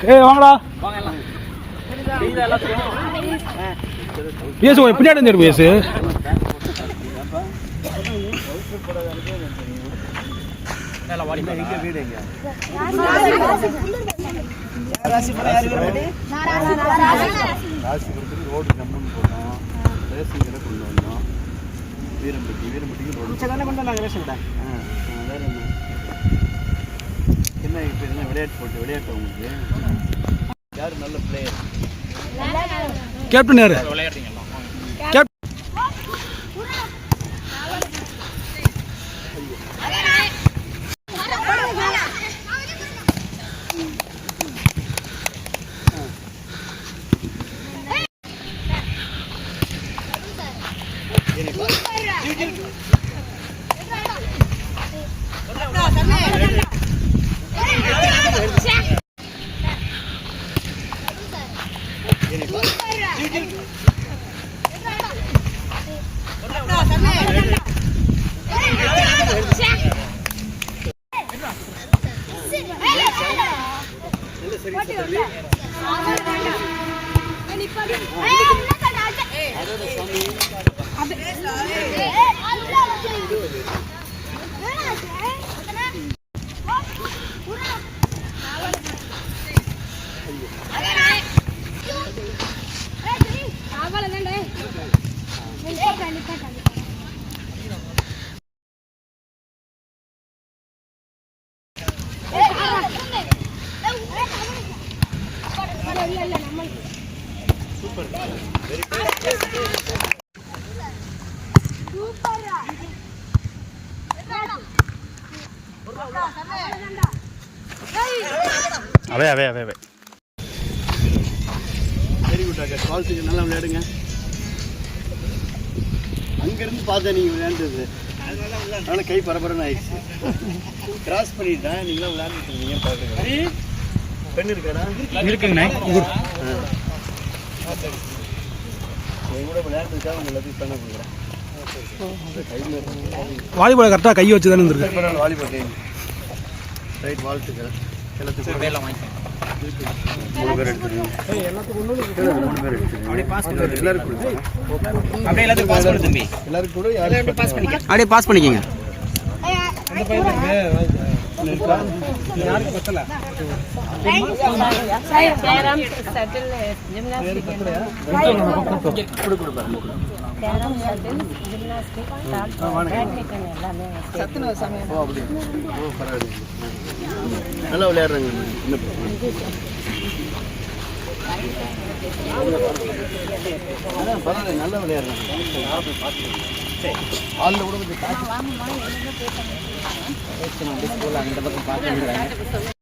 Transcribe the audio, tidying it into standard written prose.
ஏய் வாங்கடா பேசு பின்னாடி வந்து பேசு ரோடு கம்முன்னு போனோம் ரேசிங் கடை கொண்டு வந்தோம் வீரம்பட்டிக்கு ரோடு கொண்டு நாங்கள் ரேஷன் கடை வேற என்ன இப்போ என்ன விளையாட்டு உங்களுக்கு யார் நல்ல பிளேயர் கேப்டன் யாரு அவே வெரி குட் அக்கா கால்ஸுக்கு நல்லா விளையாடுங்க அங்கேருந்து பார்த்தேன் நீங்கள் விளையாண்டுது அதனால் கை பரபரன்னு ஆயிடுச்சு கிராஸ் பண்ணிட்டேன் நீங்களாம் விளையாண்டுட்டு இருந்தீங்க பார்த்துங்க பெண் இருக்காடா இருக்குங்கண்ணே என் கூட விளையாண்டுருக்கா அவங்க எல்லாத்தையும் பண்ண கொடுக்குறேன் வாலிபால் கரெக்டாக கை வச்சு தானே இருந்திருக்கு வாலிபால் கை ரைட் வாழ்த்துக்கள் எல்லாத்துக்கும் மூணு பேர் எடுத்துருங்க எல்லாருக்கும் கூட அப்படியே பாஸ் பண்ணிக்கங்க நல்லா விளையாடுறாங்க பரவாயில்ல நல்லா விளையாடுறாங்க ஆளில் கூட கொஞ்சம் அந்த பக்கம் பார்த்துக்கிறாங்க